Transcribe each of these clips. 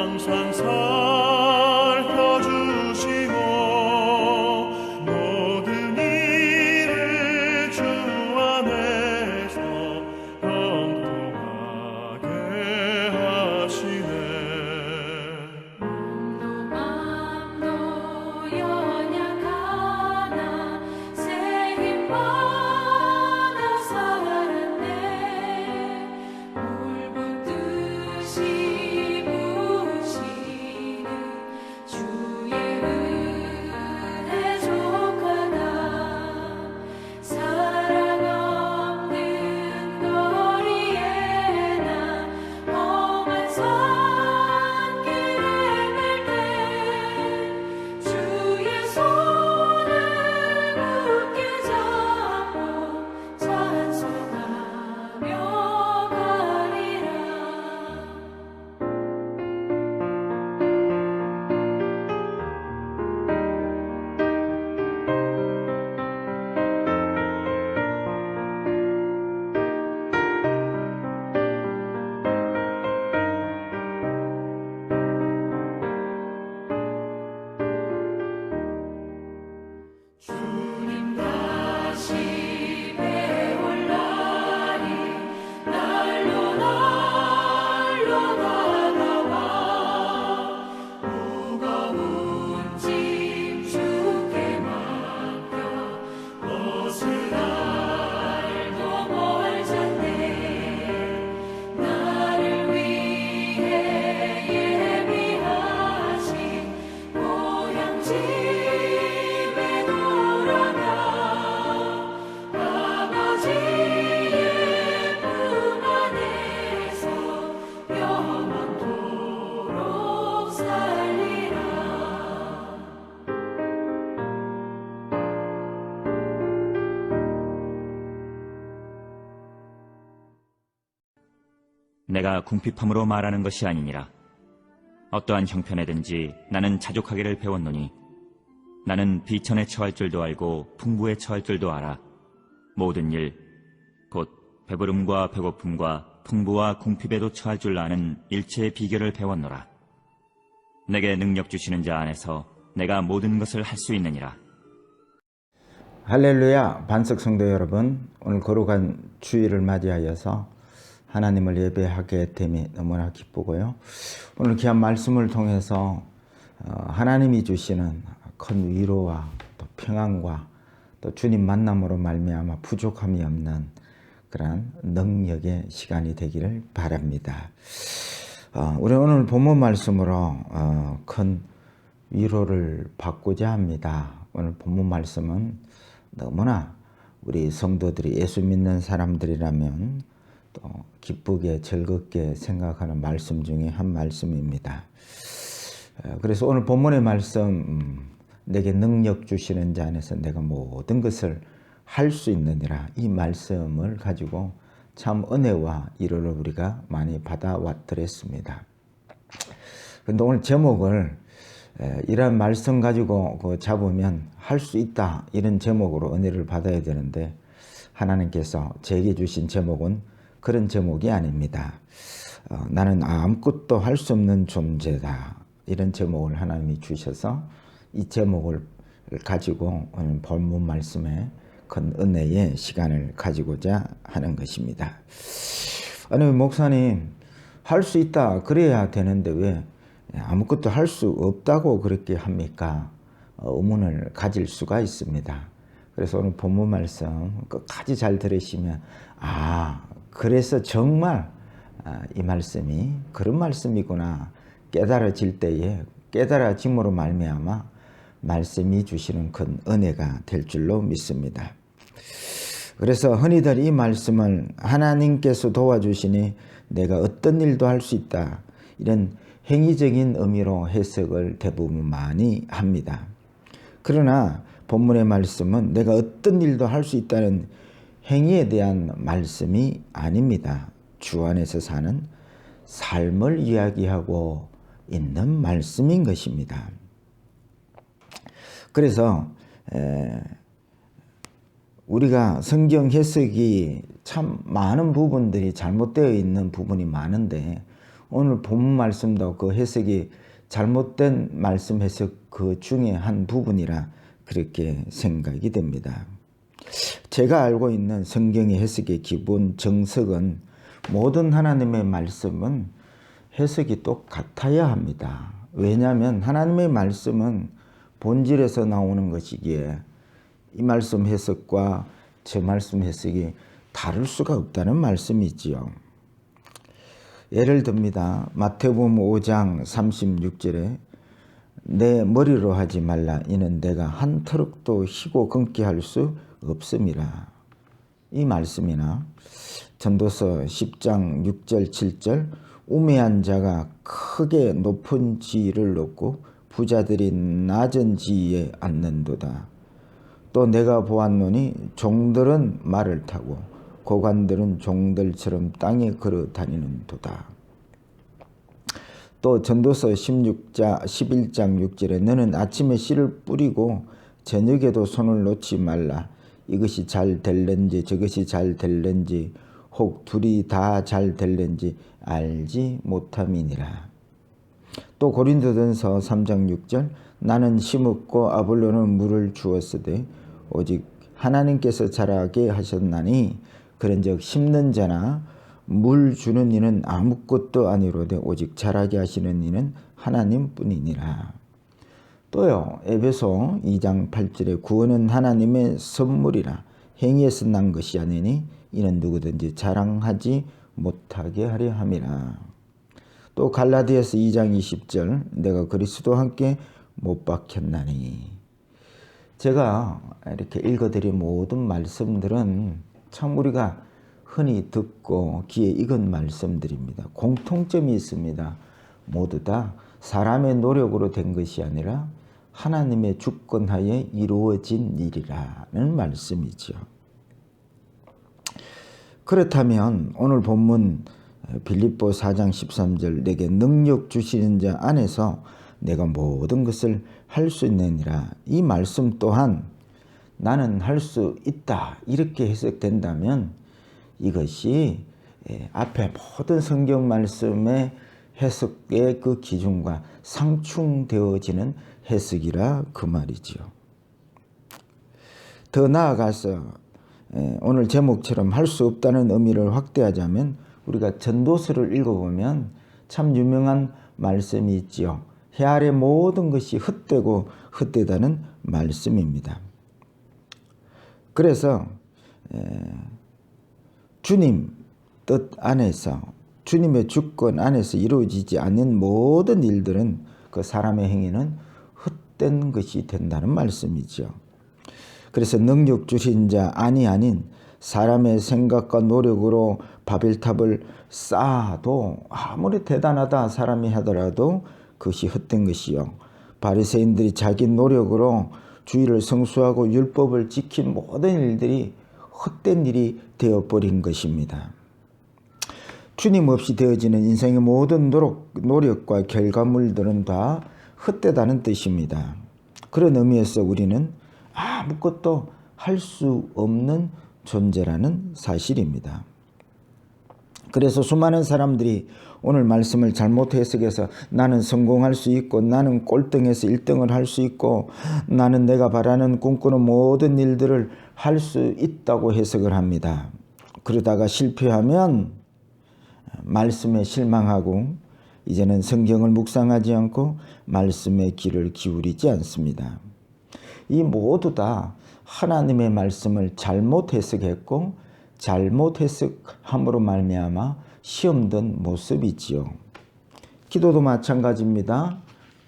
항상 살펴주시고 모든 일을 주 안에서 형통하게 하시네. 맘도 연약하나 새 힘받아 살았네. 물붓듯이 부으시는 주의 은혜 족하다. 사랑 없는 거리에 나 험한 산길을 갈 때 주의 손을 굳게 잡고 찬송하며 가리라. 주님 다시 배울 날이 날로 다가와. 무거운 짐 주께 맡겨 벗을 날도 멀잖네. 나를 위해 예비하신 고향 집에 돌아가 아버지의 품 안에서 영원토록 살리라. 내가 궁핍함으로 말하는 것이 아니니라. 어떠한 형편에든지 나는 자족하기를 배웠노니 나는 비천에 처할 줄도 알고 풍부에 처할 줄도 알아. 모든 일, 곧 배부름과 배고픔과 풍부와 궁핍에도 처할 줄 아는 일체의 비결을 배웠노라. 내게 능력 주시는 자 안에서 내가 모든 것을 할 수 있느니라. 할렐루야. 반석 성도 여러분, 오늘 거룩한 주일을 맞이하여서 하나님을 예배하게 됨이 너무나 기쁘고요. 오늘 귀한 말씀을 통해서 하나님이 주시는 큰 위로와 또 평안과 또 주님 만남으로 말미암아 부족함이 없는 그러한 능력의 시간이 되기를 바랍니다. 우리 오늘 본문 말씀으로 큰 위로를 받고자 합니다. 오늘 본문 말씀은 너무나 우리 성도들이 예수 믿는 사람들이라면 또 기쁘게 즐겁게 생각하는 말씀 중에 한 말씀입니다. 그래서 오늘 본문의 말씀, 내게 능력 주시는 자 안에서 내가 모든 것을 할 수 있느니라, 이 말씀을 가지고 참 은혜와 위로를 우리가 많이 받아왔더랬습니다. 그런데 오늘 제목을 이런 말씀 가지고 잡으면 할 수 있다, 이런 제목으로 은혜를 받아야 되는데 하나님께서 제게 주신 제목은 그런 제목이 아닙니다. 나는 아무것도 할 수 없는 존재다, 이런 제목을 하나님이 주셔서 이 제목을 가지고 오늘 본문 말씀에 큰 은혜의 시간을 가지고자 하는 것입니다. 아니, 목사님, 할 수 있다 그래야 되는데 왜 아무것도 할 수 없다고 그렇게 합니까? 의문을 가질 수가 있습니다. 그래서 오늘 본문 말씀 끝까지 잘 들으시면 그래서 정말 이 말씀이 그런 말씀이구나 깨달아질 때에 깨달아짐으로 말미암아 말씀이 주시는 큰 은혜가 될 줄로 믿습니다. 그래서 흔히들 이 말씀을 하나님께서 도와주시니 내가 어떤 일도 할 수 있다, 이런 행위적인 의미로 해석을 대부분 많이 합니다. 그러나 본문의 말씀은 내가 어떤 일도 할 수 있다는 행위에 대한 말씀이 아닙니다. 주 안에서 사는 삶을 이야기하고 있는 말씀인 것입니다. 그래서 우리가 성경 해석이 참 많은 부분들이 잘못되어 있는 부분이 많은데 오늘 본문 말씀도 그 해석이 잘못된 말씀 해석 그 중에 한 부분이라 그렇게 생각이 됩니다. 제가 알고 있는 성경의 해석의 기본 정석은 모든 하나님의 말씀은 해석이 똑같아야 합니다. 왜냐하면 하나님의 말씀은 본질에서 나오는 것이기에 이 말씀 해석과 저 말씀 해석이 다를 수가 없다는 말씀이지요. 예를 듭니다. 마태복음 5장 36절에 내 머리로 하지 말라 이는 내가 한 터럭도 희고 끊게 할 수 없음이라. 이 말씀이나 전도서 10장 6절 7절 우매한 자가 크게 높은 지위를 얻고 부자들이 낮은 지위에 앉는도다. 또 내가 보았노니 종들은 말을 타고 고관들은 종들처럼 땅에 걸어 다니는 도다. 또 전도서 11장 6절에 너는 아침에 씨를 뿌리고 저녁에도 손을 놓지 말라. 이것이 잘 될는지 저것이 잘 될는지 혹 둘이 다 잘 될는지 알지 못함이니라. 또 고린도전서 3장 6절 나는 심었고 아볼로는 물을 주었으되 오직 하나님께서 자라게 하셨나니 그런즉 심는 자나 물 주는 이는 아무것도 아니로되 오직 자라게 하시는 이는 하나님뿐이니라. 또요 에베소 2장 8절에 구원은 하나님의 선물이라 행위에서 난 것이 아니니 이는 누구든지 자랑하지 못하게 하려 함이라. 또 갈라디아서 2장 20절 내가 그리스도와 함께 못 박혔나니. 제가 이렇게 읽어드린 모든 말씀들은 참 우리가 흔히 듣고 귀에 익은 말씀들입니다. 공통점이 있습니다. 모두 다 사람의 노력으로 된 것이 아니라 하나님의 주권하에 이루어진 일이라는 말씀이죠. 그렇다면 오늘 본문 빌립보 4장 13절 내게 능력 주시는 자 안에서 내가 모든 것을 할 수 있느니라. 이 말씀 또한 나는 할 수 있다 이렇게 해석된다면 이것이 앞에 모든 성경 말씀의 해석의 그 기준과 상충되어지는 해석이라 그 말이죠. 더 나아가서 오늘 제목처럼 할 수 없다는 의미를 확대하자면 우리가 전도서를 읽어보면 참 유명한 말씀이 있지요. 해 아래 모든 것이 헛되고 헛되다는 말씀입니다. 그래서 주님 뜻 안에서 주님의 주권 안에서 이루어지지 않는 모든 일들은 그 사람의 행위는 헛된 것이 된다는 말씀이죠. 그래서 능력 주신 자 아닌 사람의 생각과 노력으로 바벨탑을 쌓아도 아무리 대단하다 사람이 하더라도 그것이 헛된 것이요. 바리새인들이 자기 노력으로 주의를 성수하고 율법을 지킨 모든 일들이 헛된 일이 되어버린 것입니다. 주님 없이 되어지는 인생의 모든 노력과 결과물들은 다 헛되다는 뜻입니다. 그런 의미에서 우리는 아무것도 할 수 없는 존재라는 사실입니다. 그래서 수많은 사람들이 오늘 말씀을 잘못 해석해서 나는 성공할 수 있고 나는 꼴등에서 1등을 할 수 있고 나는 내가 바라는 꿈꾸는 모든 일들을 할 수 있다고 해석을 합니다. 그러다가 실패하면 말씀에 실망하고 이제는 성경을 묵상하지 않고 말씀에 귀를 기울이지 않습니다. 이 모두 다 하나님의 말씀을 잘못 해석했고 잘못 해석함으로 말미암아 시험 든 모습이지요. 기도도 마찬가지입니다.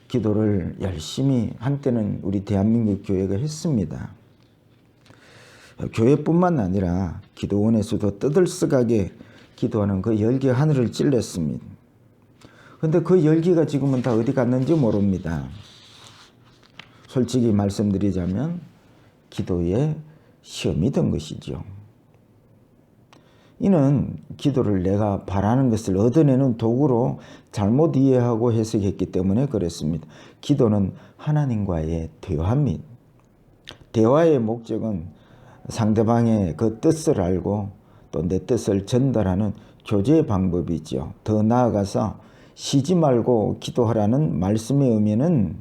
기도를 열심히 한때는 우리 대한민국 교회가 했습니다. 교회뿐만 아니라 기도원에서도 떠들썩하게 기도하는 그 열기 하늘을 찔렀습니다. 그런데 그 열기가 지금은 다 어디 갔는지 모릅니다. 솔직히 말씀드리자면 기도에 시험이 든 것이죠. 이는 기도를 내가 바라는 것을 얻어내는 도구로 잘못 이해하고 해석했기 때문에 그랬습니다. 기도는 하나님과의 대화입니다. 대화의 목적은 상대방의 그 뜻을 알고 또 내 뜻을 전달하는 교제의 방법이죠. 더 나아가서 쉬지 말고 기도하라는 말씀의 의미는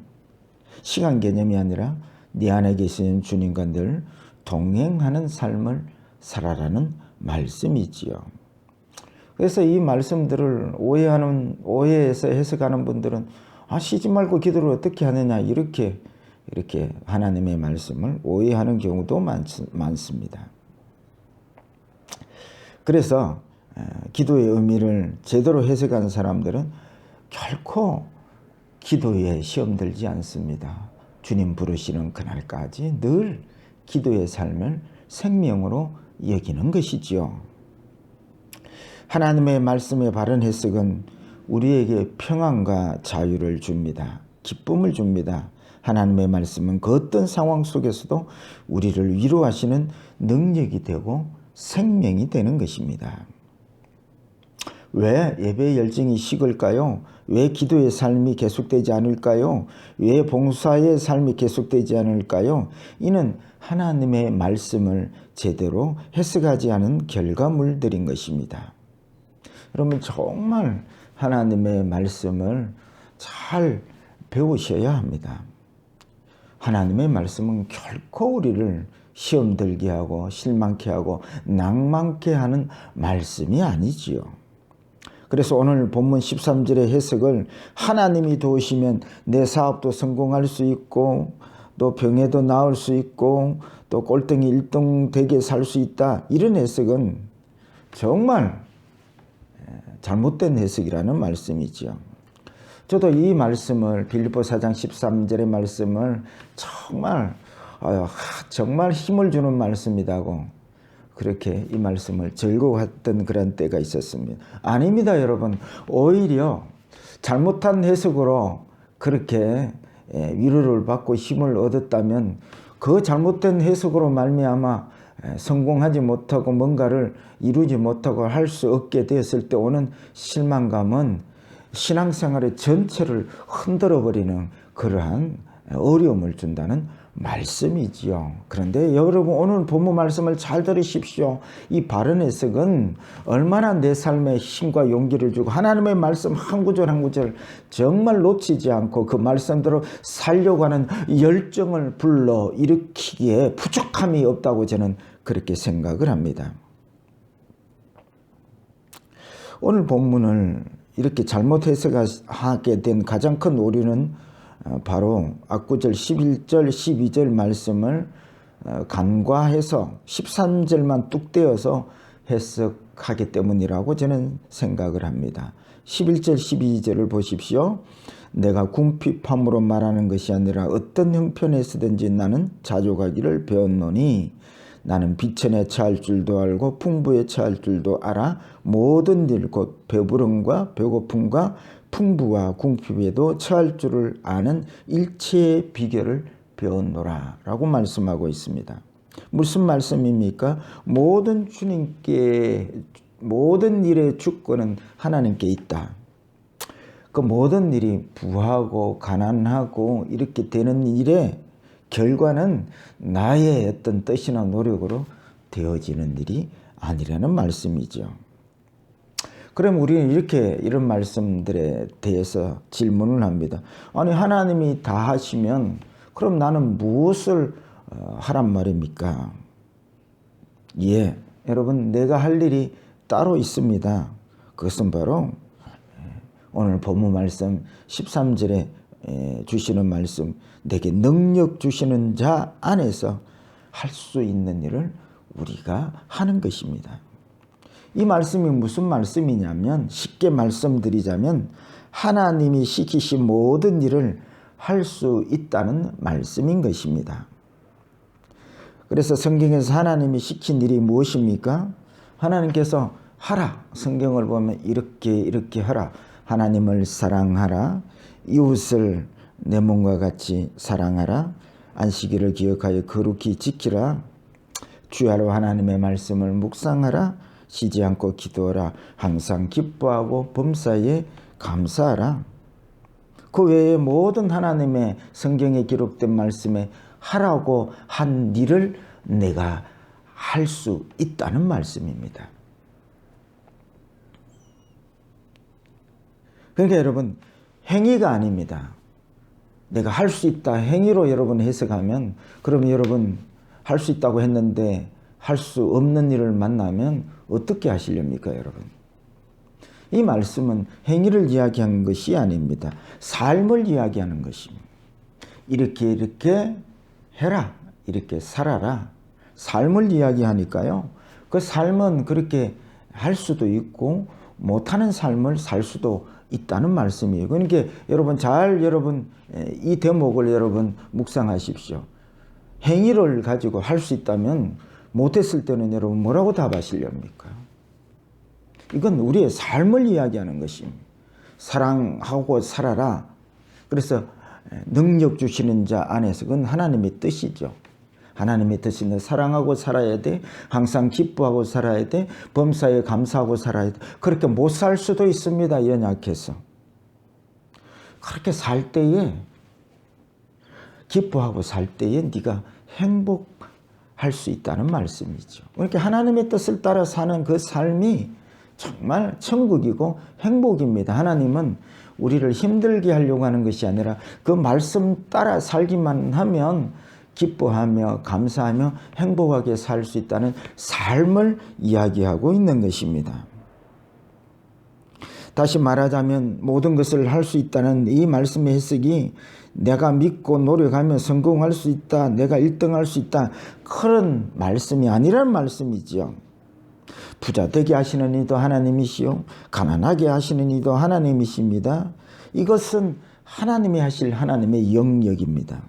시간 개념이 아니라 네 안에 계신 주님과 늘 동행하는 삶을 살아라는 말씀이지요. 그래서 이 말씀들을 오해해서 해석하는 분들은 쉬지 말고 기도를 어떻게 하느냐 이렇게 하나님의 말씀을 오해하는 경우도 많습니다. 그래서 기도의 의미를 제대로 해석한 사람들은 결코 기도에 시험 들지 않습니다. 주님 부르시는 그날까지 늘 기도의 삶을 생명으로 여기는 것이지요. 하나님의 말씀의 바른 해석은 우리에게 평안과 자유를 줍니다. 기쁨을 줍니다. 하나님의 말씀은 그 어떤 상황 속에서도 우리를 위로하시는 능력이 되고 생명이 되는 것입니다. 왜 예배의 열정이 식을까요? 왜 기도의 삶이 계속되지 않을까요? 왜 봉사의 삶이 계속되지 않을까요? 이는 하나님의 말씀을 제대로 해석하지 않은 결과물들인 것입니다. 여러분 정말 하나님의 말씀을 잘 배우셔야 합니다. 하나님의 말씀은 결코 우리를 시험 들게 하고 실망케 하고 낭만케 하는 말씀이 아니지요. 그래서 오늘 본문 13절의 해석을 하나님이 도우시면 내 사업도 성공할 수 있고 또 병에도 나을 수 있고 또 꼴등이 1등 되게 살 수 있다. 이런 해석은 정말 잘못된 해석이라는 말씀이지요. 저도 이 말씀을 빌립보 4장 13절의 말씀을 정말 힘을 주는 말씀이라고 그렇게 이 말씀을 즐거워했던 그런 때가 있었습니다. 아닙니다, 여러분. 오히려 잘못한 해석으로 그렇게 위로를 받고 힘을 얻었다면 그 잘못된 해석으로 말미암아 성공하지 못하고 뭔가를 이루지 못하고 할 수 없게 되었을 때 오는 실망감은 신앙생활의 전체를 흔들어버리는 그러한 어려움을 준다는 말씀이지요. 그런데 여러분 오늘 본문 말씀을 잘 들으십시오. 이 바른 해석은 얼마나 내 삶에 힘과 용기를 주고 하나님의 말씀 한 구절 한 구절 정말 놓치지 않고 그 말씀대로 살려고 하는 열정을 불러 일으키기에 부족함이 없다고 저는 그렇게 생각을 합니다. 오늘 본문을 이렇게 잘못 해석하게 된 가장 큰 오류는 바로 앞구절 11절 12절 말씀을 간과해서 13절만 뚝 떼어서 해석하기 때문이라고 저는 생각을 합니다. 11절 12절을 보십시오. 내가 궁핍함으로 말하는 것이 아니라 어떤 형편에서든지 나는 자족하기를 배웠노니 나는 비천에 처할 줄도 알고 풍부에 처할 줄도 알아 모든 일 곧 배부름과 배고픔과 풍부와 궁핍에도 처할 줄을 아는 일체의 비결을 배웠노라 라고 말씀하고 있습니다. 무슨 말씀입니까? 모든 일의 주권은 하나님께 있다. 그 모든 일이 부하고 가난하고 이렇게 되는 일의 결과는 나의 어떤 뜻이나 노력으로 되어지는 일이 아니라는 말씀이죠. 그럼 우리는 이런 말씀들에 대해서 질문을 합니다. 아니 하나님이 다 하시면 그럼 나는 무엇을 하란 말입니까? 예, 여러분 내가 할 일이 따로 있습니다. 그것은 바로 오늘 본문 말씀 13절에 주시는 말씀 내게 능력 주시는 자 안에서 할 수 있는 일을 우리가 하는 것입니다. 이 말씀이 무슨 말씀이냐면 쉽게 말씀드리자면 하나님이 시키신 모든 일을 할 수 있다는 말씀인 것입니다. 그래서 성경에서 하나님이 시킨 일이 무엇입니까? 하나님께서 하라. 성경을 보면 이렇게 하라. 하나님을 사랑하라. 이웃을 내 몸과 같이 사랑하라. 안식일을 기억하여 거룩히 지키라. 주야로 하나님의 말씀을 묵상하라. 쉬지 않고 기도하라. 항상 기뻐하고 범사에 감사하라. 그 외에 모든 하나님의 성경에 기록된 말씀에 하라고 한 일을 내가 할 수 있다는 말씀입니다. 그러니까 여러분 행위가 아닙니다. 내가 할 수 있다 행위로 여러분 해석하면 그러면 여러분 할 수 있다고 했는데 할 수 없는 일을 만나면 어떻게 하시렵니까 여러분? 이 말씀은 행위를 이야기하는 것이 아닙니다. 삶을 이야기하는 것입니다. 이렇게 해라. 이렇게 살아라. 삶을 이야기하니까요. 그 삶은 그렇게 할 수도 있고 못하는 삶을 살 수도 있다는 말씀이에요. 그러니까 여러분 이 대목을 여러분 묵상하십시오. 행위를 가지고 할 수 있다면 못했을 때는 여러분 뭐라고 답하시렵니까? 이건 우리의 삶을 이야기하는 것입니다. 사랑하고 살아라. 그래서 능력 주시는 자 안에서 그건 하나님의 뜻이죠. 하나님의 뜻은 사랑하고 살아야 돼. 항상 기뻐하고 살아야 돼. 범사에 감사하고 살아야 돼. 그렇게 못 살 수도 있습니다. 연약해서. 그렇게 살 때에 기뻐하고 살 때에 네가 행복할 수 있다는 말씀이죠. 그러니까 하나님의 뜻을 따라 사는 그 삶이 정말 천국이고 행복입니다. 하나님은 우리를 힘들게 하려고 하는 것이 아니라 그 말씀 따라 살기만 하면 기뻐하며 감사하며 행복하게 살 수 있다는 삶을 이야기하고 있는 것입니다. 다시 말하자면 모든 것을 할 수 있다는 이 말씀의 해석이 내가 믿고 노력하면 성공할 수 있다. 내가 1등할 수 있다. 그런 말씀이 아니란 말씀이죠. 부자 되게 하시는 이도 하나님이시요 가난하게 하시는 이도 하나님이십니다. 이것은 하나님이 하실 하나님의 영역입니다.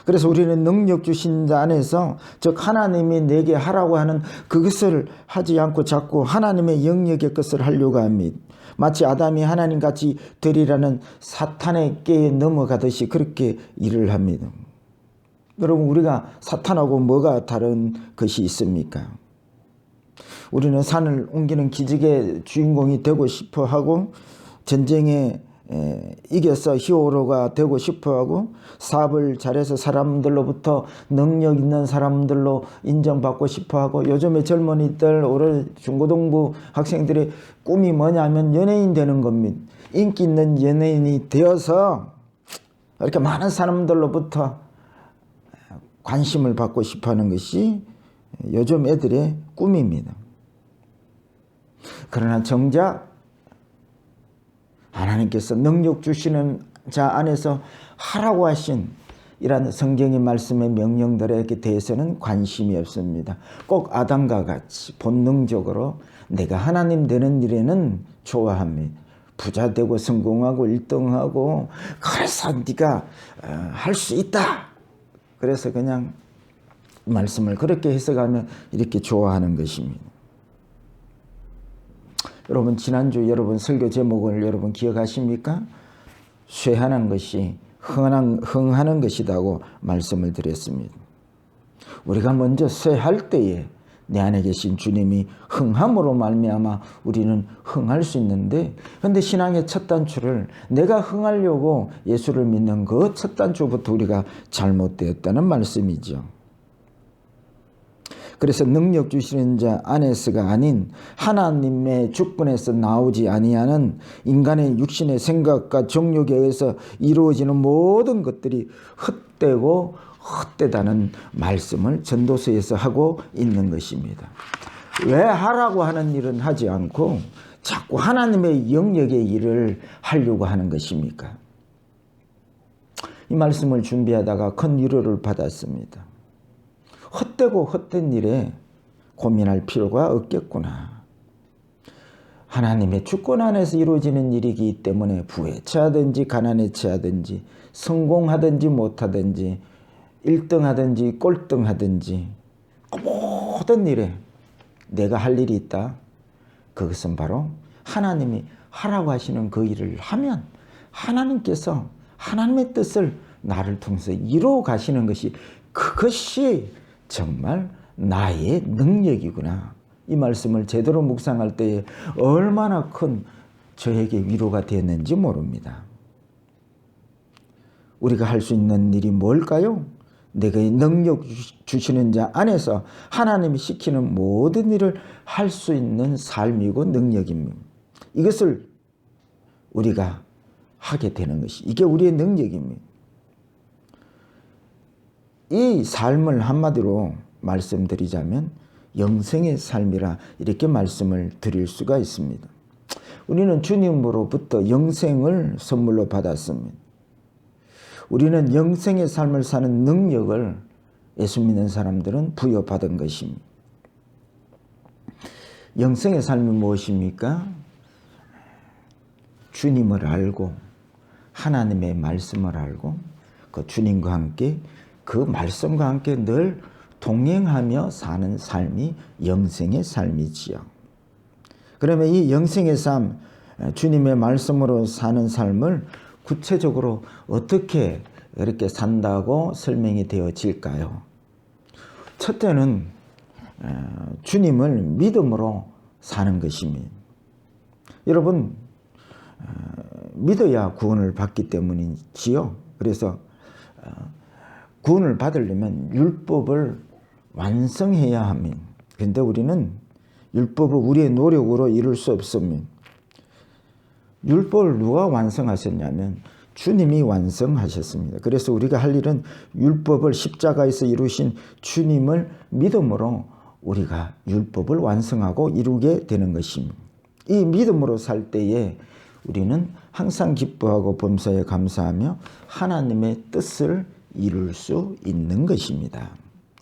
그래서 우리는 능력 주신 자 안에서 즉 하나님이 내게 하라고 하는 그것을 하지 않고 자꾸 하나님의 영역의 것을 하려고 합니다. 마치 아담이 하나님같이 되리라는 사탄의 꾀에 넘어가듯이 그렇게 일을 합니다. 여러분 우리가 사탄하고 뭐가 다른 것이 있습니까? 우리는 산을 옮기는 기적의 주인공이 되고 싶어 하고 전쟁에 이겨서 히어로가 되고 싶어하고 사업을 잘해서 사람들로부터 능력 있는 사람들로 인정받고 싶어하고 요즘의 젊은이들 올해 중고등부 학생들의 꿈이 뭐냐면 연예인 되는 겁니다. 인기 있는 연예인이 되어서 이렇게 많은 사람들로부터 관심을 받고 싶어하는 것이 요즘 애들의 꿈입니다. 그러나 정작 하나님께서 능력 주시는 자 안에서 하라고 하신 이런 성경의 말씀의 명령들에 대해서는 관심이 없습니다. 꼭 아담과 같이 본능적으로 내가 하나님 되는 일에는 좋아합니다. 부자 되고 성공하고 1등하고 그래서 네가 할 수 있다. 그래서 그냥 말씀을 그렇게 해석하면 이렇게 좋아하는 것입니다. 여러분 지난주 여러분 설교 제목을 여러분 기억하십니까? 쇠하는 것이 흥하는 것이라고 말씀을 드렸습니다. 우리가 먼저 쇠할 때에 내 안에 계신 주님이 흥함으로 말미암아 우리는 흥할 수 있는데 그런데 신앙의 첫 단추를 내가 흥하려고 예수를 믿는 그 첫 단추부터 우리가 잘못되었다는 말씀이죠. 그래서 능력 주시는 자 안에서가 아닌 하나님의 주권에서 나오지 아니하는 인간의 육신의 생각과 정욕에 의해서 이루어지는 모든 것들이 헛되고 헛되다는 말씀을 전도서에서 하고 있는 것입니다. 왜 하라고 하는 일은 하지 않고 자꾸 하나님의 영역의 일을 하려고 하는 것입니까? 이 말씀을 준비하다가 큰 위로를 받았습니다. 헛되고 헛된 일에 고민할 필요가 없겠구나. 하나님의 주권 안에서 이루어지는 일이기 때문에 부에 처하든지 가난에 처하든지 성공하든지 못하든지 1등하든지 꼴등하든지 모든 일에 내가 할 일이 있다. 그것은 바로 하나님이 하라고 하시는 그 일을 하면 하나님께서 하나님의 뜻을 나를 통해서 이루어 가시는 것이 그것이 정말 나의 능력이구나. 이 말씀을 제대로 묵상할 때에 얼마나 큰 저에게 위로가 되었는지 모릅니다. 우리가 할 수 있는 일이 뭘까요? 내가 능력 주시는 자 안에서 하나님이 시키는 모든 일을 할 수 있는 삶이고 능력입니다. 이것을 우리가 하게 되는 것이 이게 우리의 능력입니다. 이 삶을 한마디로 말씀드리자면 영생의 삶이라 이렇게 말씀을 드릴 수가 있습니다. 우리는 주님으로부터 영생을 선물로 받았습니다. 우리는 영생의 삶을 사는 능력을 예수 믿는 사람들은 부여받은 것입니다. 영생의 삶이 무엇입니까? 주님을 알고 하나님의 말씀을 알고 그 주님과 함께 그 말씀과 함께 늘 동행하며 사는 삶이 영생의 삶이지요. 그러면 이 영생의 삶, 주님의 말씀으로 사는 삶을 구체적으로 어떻게 이렇게 산다고 설명이 되어질까요? 첫째는 주님을 믿음으로 사는 것입니다. 여러분, 믿어야 구원을 받기 때문이지요. 그래서 구원을 받으려면 율법을 완성해야 합니다. 그런데 우리는 율법을 우리의 노력으로 이룰 수 없습니다. 율법을 누가 완성하셨냐면 주님이 완성하셨습니다. 그래서 우리가 할 일은 율법을 십자가에서 이루신 주님을 믿음으로 우리가 율법을 완성하고 이루게 되는 것입니다. 이 믿음으로 살 때에 우리는 항상 기뻐하고 범사에 감사하며 하나님의 뜻을 이룰 수 있는 것입니다.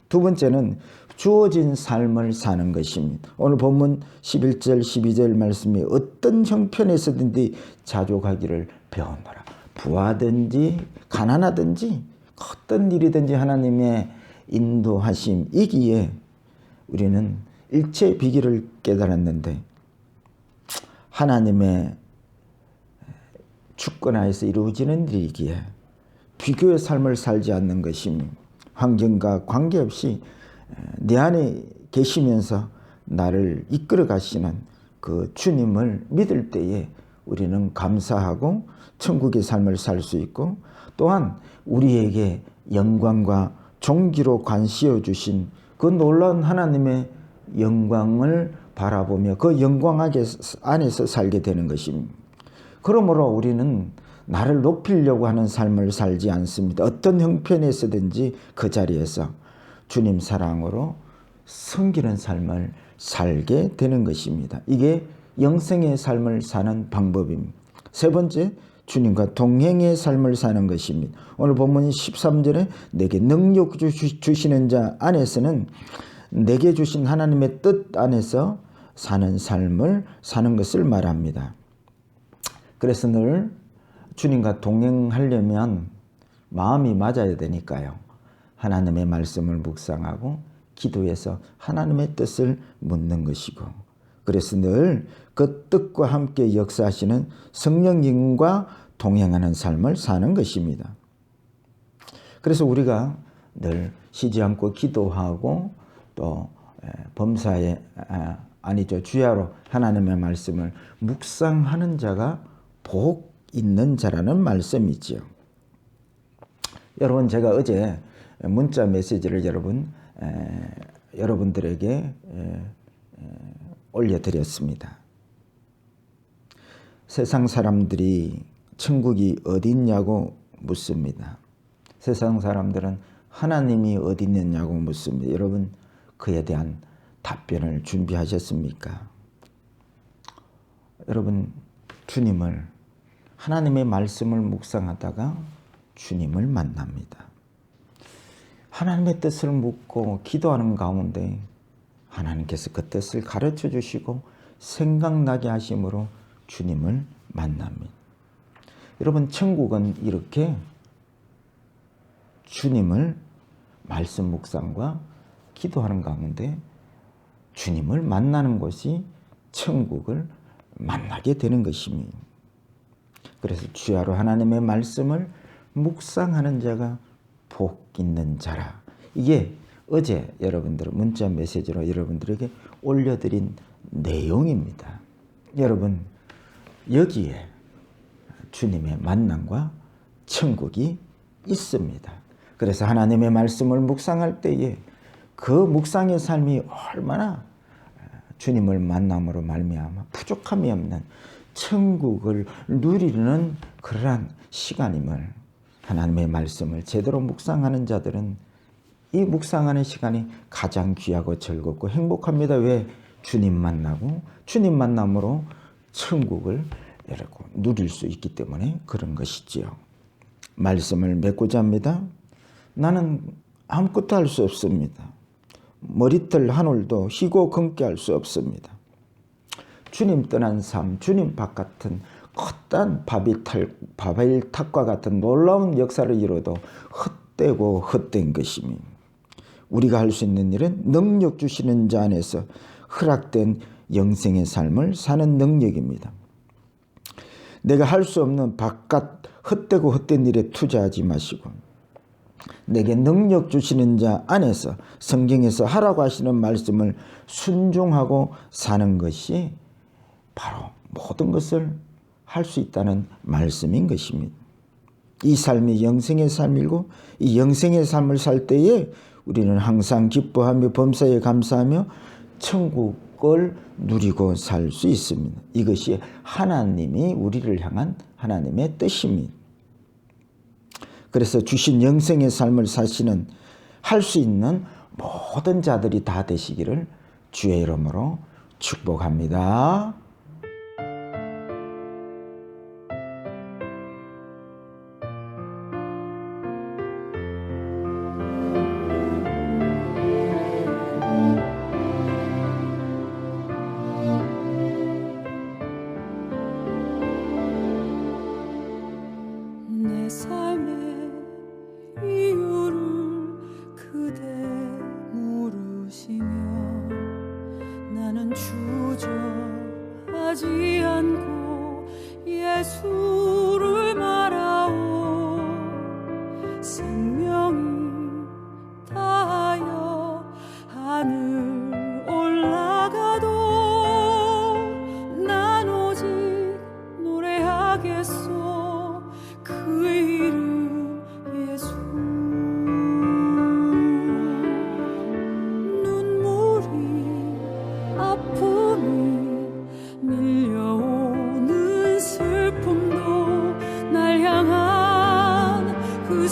두 번째는 주어진 삶을 사는 것입니다. 오늘 본문 11절 12절 말씀이 어떤 형편에서든지 자족하기를 배우노라. 부하든지 가난하든지 어떤 일이든지 하나님의 인도하심이기에 우리는 일체의 비결을 깨달았는데 하나님의 주권하에서 이루어지는 일이기에 비교의 삶을 살지 않는 것입니다. 환경과 관계없이 내 안에 계시면서 나를 이끌어 가시는 그 주님을 믿을 때에 우리는 감사하고 천국의 삶을 살 수 있고 또한 우리에게 영광과 존귀로 관시어 주신 그 놀라운 하나님의 영광을 바라보며 그 영광 안에서 살게 되는 것입니다. 그러므로 우리는 나를 높이려고 하는 삶을 살지 않습니다. 어떤 형편에서든지 그 자리에서 주님 사랑으로 섬기는 삶을 살게 되는 것입니다. 이게 영생의 삶을 사는 방법입니다. 세 번째, 주님과 동행의 삶을 사는 것입니다. 오늘 본문 13절에 내게 능력 주시는 자 안에서는 내게 주신 하나님의 뜻 안에서 사는 삶을 사는 것을 말합니다. 그래서 늘 주님과 동행하려면 마음이 맞아야 되니까요. 하나님의 말씀을 묵상하고 기도해서 하나님의 뜻을 묻는 것이고 그래서 늘 그 뜻과 함께 역사하시는 성령님과 동행하는 삶을 사는 것입니다. 그래서 우리가 늘 쉬지 않고 기도하고 또 범사에 주야로 하나님의 말씀을 묵상하는 자가 복 있는 자라는 말씀이지요. 여러분 제가 어제 문자 메시지를 여러분들에게 올려드렸습니다. 세상 사람들이 천국이 어디 있냐고 묻습니다. 세상 사람들은 하나님이 어디 있느냐고 묻습니다. 여러분 그에 대한 답변을 준비하셨습니까? 여러분 주님을 하나님의 말씀을 묵상하다가 주님을 만납니다. 하나님의 뜻을 묻고 기도하는 가운데 하나님께서 그 뜻을 가르쳐 주시고 생각나게 하심으로 주님을 만납니다. 여러분 천국은 이렇게 주님을 말씀 묵상과 기도하는 가운데 주님을 만나는 것이 천국을 만나게 되는 것입니다. 그래서 주야로 하나님의 말씀을 묵상하는 자가 복 있는 자라. 이게 어제 여러분들 문자 메시지로 여러분들에게 올려드린 내용입니다. 여러분 여기에 주님의 만남과 천국이 있습니다. 그래서 하나님의 말씀을 묵상할 때에 그 묵상의 삶이 얼마나 주님을 만남으로 말미암아 부족함이 없는 천국을 누리는 그러한 시간임을, 하나님의 말씀을 제대로 묵상하는 자들은 이 묵상하는 시간이 가장 귀하고 즐겁고 행복합니다. 왜? 주님 만나고 주님 만남으로 천국을 이렇게 누릴 수 있기 때문에 그런 것이지요. 말씀을 맺고자 합니다. 나는 아무것도 할 수 없습니다. 머리털 한 올도 희고 검게 할 수 없습니다. 주님 떠난 삶, 주님 바깥은 헛단 바벨탑과 같은 놀라운 역사를 이뤄도 헛되고 헛된 것입니다. 우리가 할 수 있는 일은 능력 주시는 자 안에서 허락된 영생의 삶을 사는 능력입니다. 내가 할 수 없는 바깥 헛되고 헛된 일에 투자하지 마시고 내게 능력 주시는 자 안에서 성경에서 하라고 하시는 말씀을 순종하고 사는 것이 바로 모든 것을 할 수 있다는 말씀인 것입니다. 이 삶이 영생의 삶이고 이 영생의 삶을 살 때에 우리는 항상 기뻐하며 범사에 감사하며 천국을 누리고 살 수 있습니다. 이것이 하나님이 우리를 향한 하나님의 뜻입니다. 그래서 주신 영생의 삶을 사시는 할 수 있는 모든 자들이 다 되시기를 주의 이름으로 축복합니다. 내 삶의 이유를 그대 물으시면 나는 주저하지 않고 예수를 말하오. 생명이 다하여 하늘 올라가도 난 오직 노래하겠소. 그 이름 예수. 눈물이 아픔이 밀려오는 슬픔도 날 향한 그